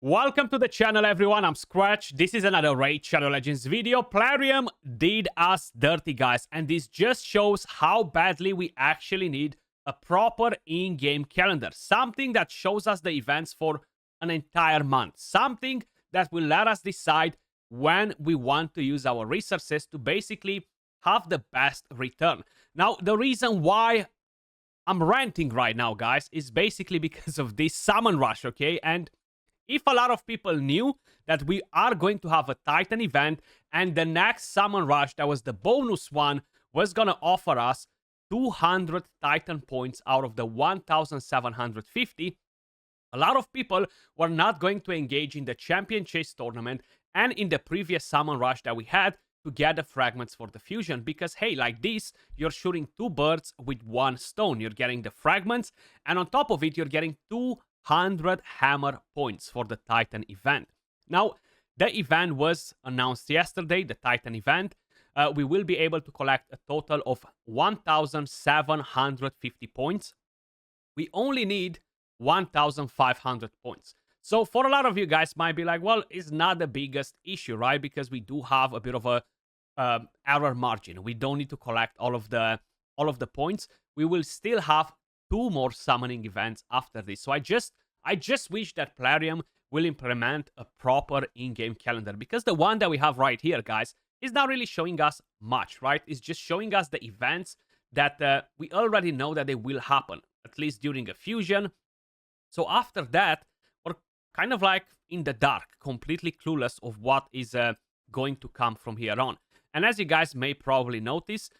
Welcome to the channel, everyone. I'm Skratch. This is another Raid Shadow Legends video. Plarium did us dirty, guys, and this just shows how badly we actually need a proper in-game calendar. Something that shows us the events for an entire month. Something that will let us decide when we want to use our resources to basically have the best return. Now, the reason why I'm ranting right now, guys, is basically because of this summon rush, okay? And if a lot of people knew that we are going to have a Titan event and the next summon rush, that was the bonus one, was going to offer us 200 Titan points out of the 1,750, a lot of people were not going to engage in the Champion Chase tournament and in the previous summon rush that we had to get the fragments for the fusion, because hey, like this, you're shooting two birds with one stone. You're getting the fragments, and on top of it, you're getting 200 hammer points for the Titan event. Now, the event was announced yesterday, the Titan event. We will be able to collect a total of 1,750 points. We only need 1,500 points. So for a lot of you guys might be like, well, it's not the biggest issue, right? Because we do have a bit of a error margin. We don't need to collect all of the points. We will still have two more summoning events after this. So I just wish that Plarium will implement a proper in-game calendar, because the one that we have right here, guys, is not really showing us much, right? It's just showing us the events that we already know that they will happen, at least during a fusion. So after that, we're kind of like in the dark, completely clueless of what is going to come from here on. And as you guys may probably notice,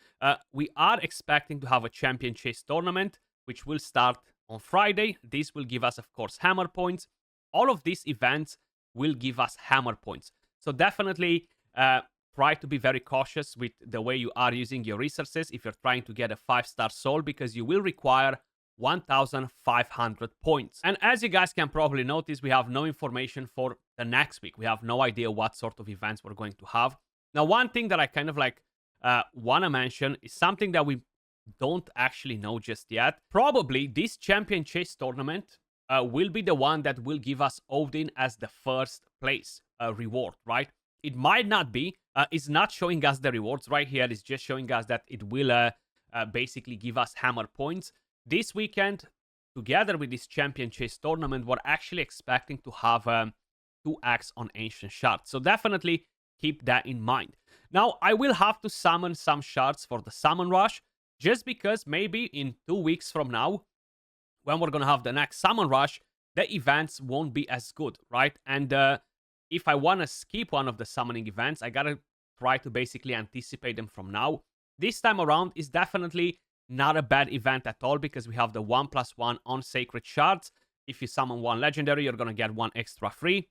we are expecting to have a Champion Chase tournament, which will start on Friday. This will give us, of course, hammer points. All of these events will give us hammer points. So definitely try to be very cautious with the way you are using your resources if you're trying to get a 5-star soul, because you will require 1,500 points. And as you guys can probably notice, we have no information for the next week. We have no idea what sort of events we're going to have. Now, one thing that I kind of like want to mention is something that we don't actually know just yet. Probably this Champion Chase tournament will be the one that will give us Odin as the first place reward, right? It might not be. It's not showing us the rewards right here. It's just showing us that it will basically give us hammer points. This weekend, together with this Champion Chase tournament, we're actually expecting to have 2x on Ancient Shards. So definitely keep that in mind. Now, I will have to summon some shards for the summon rush, just because maybe in 2 weeks from now, when we're going to have the next summon rush, the events won't be as good, right? And if I want to skip one of the summoning events, I got to try to basically anticipate them from now. This time around is definitely not a bad event at all, because we have the 1+1 on Sacred Shards. If you summon one legendary, you're going to get one extra free.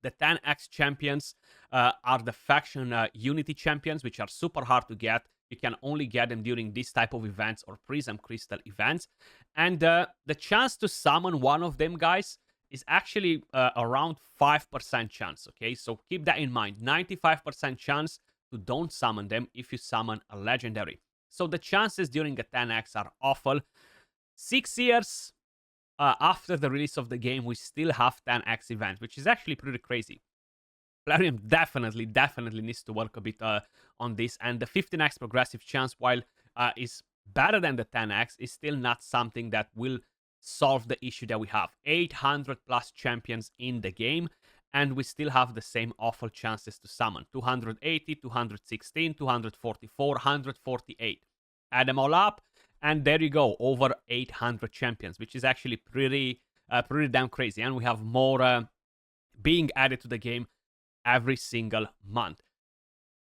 The 10x champions are the faction unity champions, which are super hard to get. You can only get them during this type of events or Prism Crystal events. And the chance to summon one of them, guys, is actually around 5% chance, okay? So keep that in mind. 95% chance to don't summon them if you summon a legendary. So the chances during a 10x are awful. 6 years after the release of the game, we still have 10x events, which is actually pretty crazy. Plarium definitely needs to work a bit on this. And the 15x progressive chance, while is better than the 10x, is still not something that will solve the issue that we have. 800 plus champions in the game, and we still have the same awful chances to summon. 280, 216, 244, 148. Add them all up, and there you go, over 800 champions, which is actually pretty damn crazy. And we have more being added to the game every single month.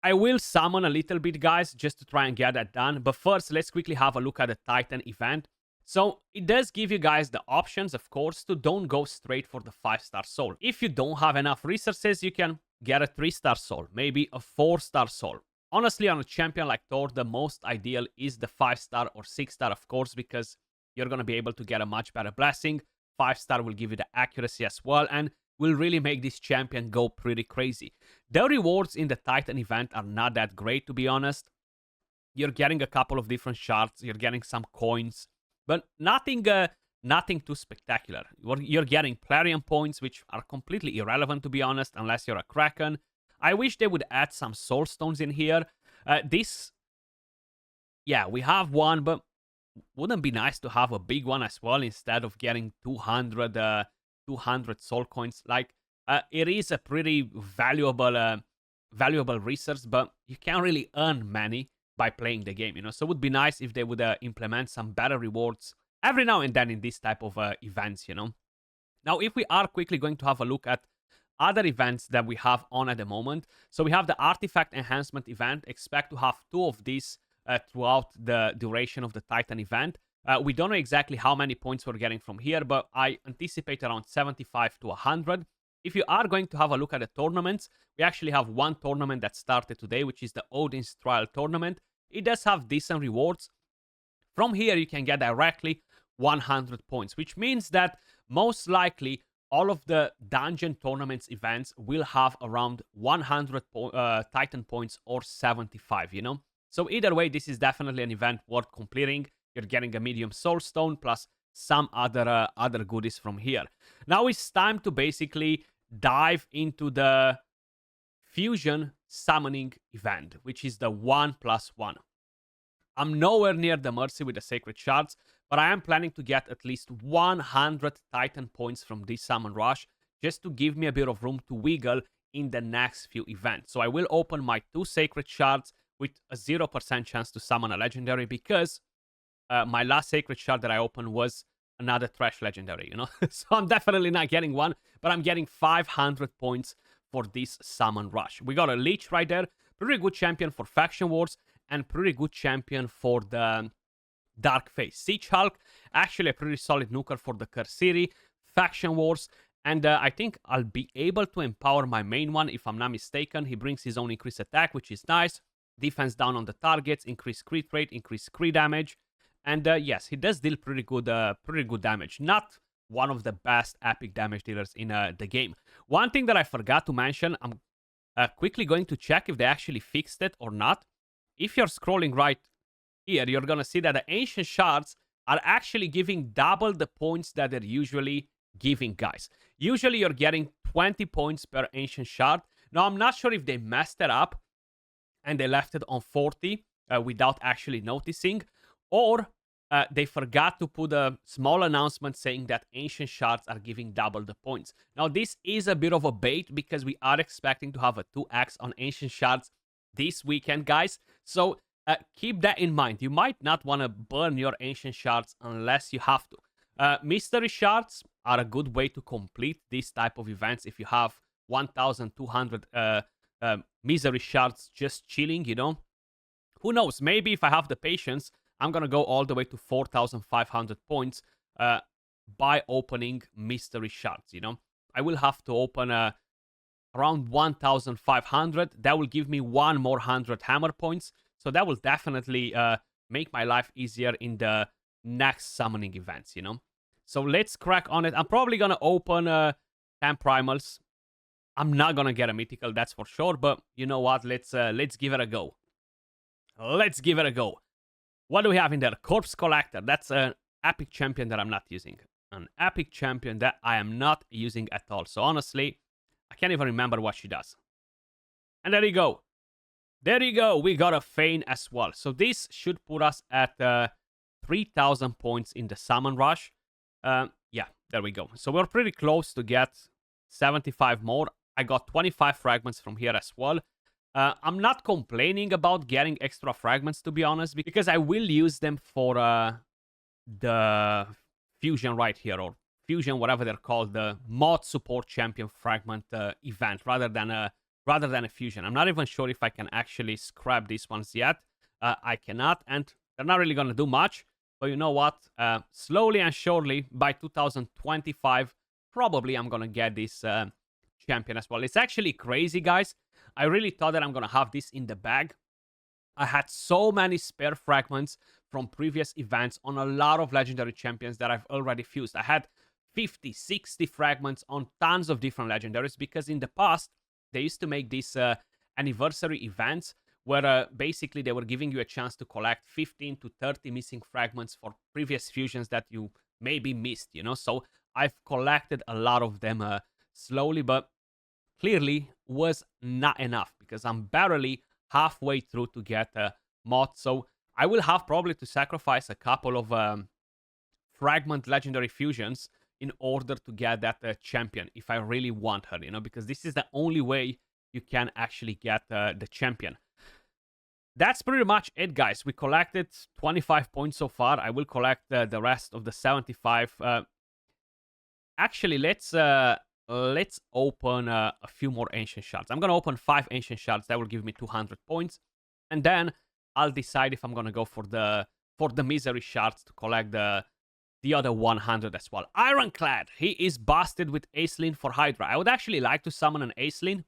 I will summon a little bit, guys, just to try and get that done. But first, let's quickly have a look at the Titan event. So it does give you guys the options, of course, to don't go straight for the 5-star soul. If you don't have enough resources, you can get a 3-star soul, maybe a 4-star soul. Honestly, on a champion like Thor, the most ideal is the 5-star or 6-star, of course, because you're going to be able to get a much better blessing. 5-star will give you the accuracy as well, and will really make this champion go pretty crazy. The rewards in the Titan event are not that great, to be honest. You're getting a couple of different shards, you're getting some coins, but nothing nothing too spectacular. You're getting Plarium points, which are completely irrelevant, to be honest, unless you're a Kraken. I wish they would add some Soul Stones in here. Yeah, we have one, but wouldn't be nice to have a big one as well instead of getting 200 Soul Coins? Like, it is a pretty valuable resource, but you can't really earn many by playing the game, you know? So it would be nice if they would implement some better rewards every now and then in this type of events, you know? Now, if we are quickly going to have a look at other events that we have on at the moment. So we have the Artifact Enhancement event. Expect to have 2 of these throughout the duration of the Titan event. We don't know exactly how many points we're getting from here, but I anticipate around 75 to 100. If you are going to have a look at the tournaments, we actually have one tournament that started today, which is the Odin's Trial tournament. It does have decent rewards. From here, you can get directly 100 points, which means that most likely all of the dungeon tournaments events will have around 100 Titan points or 75, you know? So either way, this is definitely an event worth completing. You're getting a medium soul stone plus some other goodies from here. Now it's time to basically dive into the fusion summoning event, which is the 1+1. I'm nowhere near the Mercy with the Sacred Shards, but I am planning to get at least 100 Titan points from this Summon Rush, just to give me a bit of room to wiggle in the next few events. So I will open my 2 Sacred Shards with a 0% chance to summon a Legendary, because my last Sacred Shard that I opened was another Trash Legendary, you know? So I'm definitely not getting one, but I'm getting 500 points for this Summon Rush. We got a Leech right there, pretty good champion for Faction Wars, and pretty good champion for the Dark Phase. Siege Hulk, actually a pretty solid nuker for the Curse City, Faction Wars, and I think I'll be able to empower my main one if I'm not mistaken. He brings his own increased attack, which is nice. Defense down on the targets, increased crit rate, increased crit damage, and yes, he does deal pretty good damage. Not one of the best epic damage dealers in the game. One thing that I forgot to mention, I'm quickly going to check if they actually fixed it or not. If you're scrolling right here, you're gonna see that the Ancient Shards are actually giving double the points that they're usually giving, guys. Usually you're getting 20 points per Ancient Shard. Now, I'm not sure if they messed it up and they left it on 40 without actually noticing, or they forgot to put a small announcement saying that Ancient Shards are giving double the points. Now, this is a bit of a bait because we are expecting to have a 2x on Ancient Shards this weekend, guys. So keep that in mind. You might not want to burn your Ancient Shards unless you have to. Mystery Shards are a good way to complete this type of events if you have 1,200 Misery Shards just chilling, you know. Who knows, maybe if I have the patience, I'm gonna go all the way to 4,500 points by opening Mystery Shards, you know. I will have to open around 1,500. That will give me 1 more 100 hammer points. So that will definitely make my life easier in the next summoning events, you know. So let's crack on it. I'm probably gonna open 10 primals. I'm not gonna get a mythical, that's for sure. But you know what? Let's give it a go. Let's give it a go. What do we have in there? Corpse Collector. That's an epic champion that I'm not using. An epic champion that I am not using at all. So honestly, I can't even remember what she does. And there you go. There you go. We got a Feign as well. So this should put us at 3,000 points in the Summon Rush. Yeah, there we go. So we're pretty close to get 75 more. I got 25 fragments from here as well. I'm not complaining about getting extra fragments, to be honest, because I will use them for the fusion right here, or fusion, whatever they're called, the mod support champion fragment event, rather than a fusion. I'm not even sure if I can actually scrap these ones yet. I cannot, and they're not really gonna do much. But you know what? Slowly and surely, by 2025, probably I'm gonna get this champion as well. It's actually crazy, guys. I really thought that I'm gonna have this in the bag. I had so many spare fragments from previous events on a lot of legendary champions that I've already fused. I had 50, 60 fragments on tons of different legendaries, because in the past, they used to make these anniversary events where basically they were giving you a chance to collect 15 to 30 missing fragments for previous fusions that you maybe missed, you know? So I've collected a lot of them slowly, but clearly was not enough because I'm barely halfway through to get a mod. So I will have probably to sacrifice a couple of fragment legendary fusions in order to get that champion if I really want her, you know, because this is the only way you can actually get the champion. That's pretty much it, guys. We collected 25 points so far. I will collect the rest of the 75. Actually, let's open a few more ancient shards. I'm gonna open 5 ancient shards. That will give me 200 points, and then I'll decide if I'm gonna go for the misery shards to collect the other 100 as well. Ironclad, he is busted with Acelin for Hydra. I would actually like to summon an Acelin.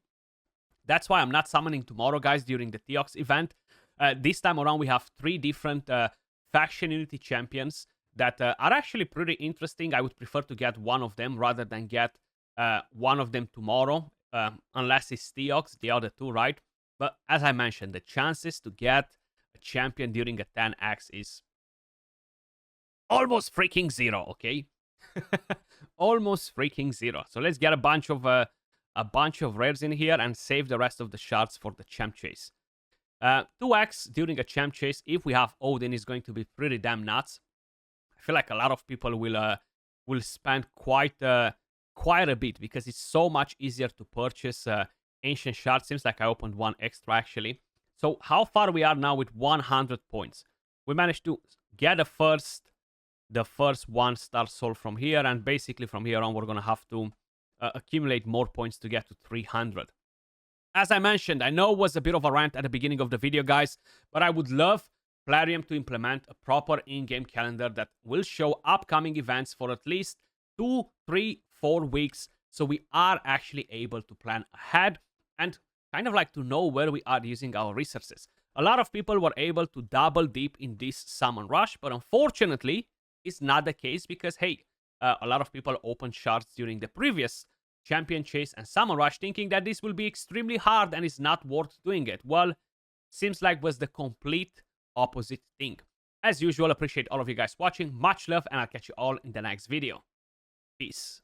That's why I'm not summoning tomorrow, guys, during the Theox event. This time around, we have 3 different faction unity champions that are actually pretty interesting. I would prefer to get one of them rather than get one of them tomorrow, unless it's Theox, the other 2, right? But as I mentioned, the chances to get a champion during a 10x is almost freaking 0, okay? Almost freaking 0. So let's get a bunch of rares in here and save the rest of the shards for the champ chase. 2x during a champ chase, if we have Odin, is going to be pretty damn nuts. I feel like a lot of people will spend quite a bit because it's so much easier to purchase ancient shards. Seems like I opened 1 extra actually. So how far we are now with 100 points? We managed to get the first 1-star soul from here, and basically from here on we're gonna have to accumulate more points to get to 300. As I mentioned, I know it was a bit of a rant at the beginning of the video, guys, but I would love Plarium to implement a proper in-game calendar that will show upcoming events for at least 2, 3, 4 weeks, so we are actually able to plan ahead and kind of like to know where we are using our resources. A lot of people were able to double dip in this summon rush, but unfortunately, it's not the case because, hey, a lot of people opened shards during the previous champion chase and summon rush thinking that this will be extremely hard and it's not worth doing it. Well, seems like was the complete opposite thing. As usual, appreciate all of you guys watching. Much love, and I'll catch you all in the next video. Peace.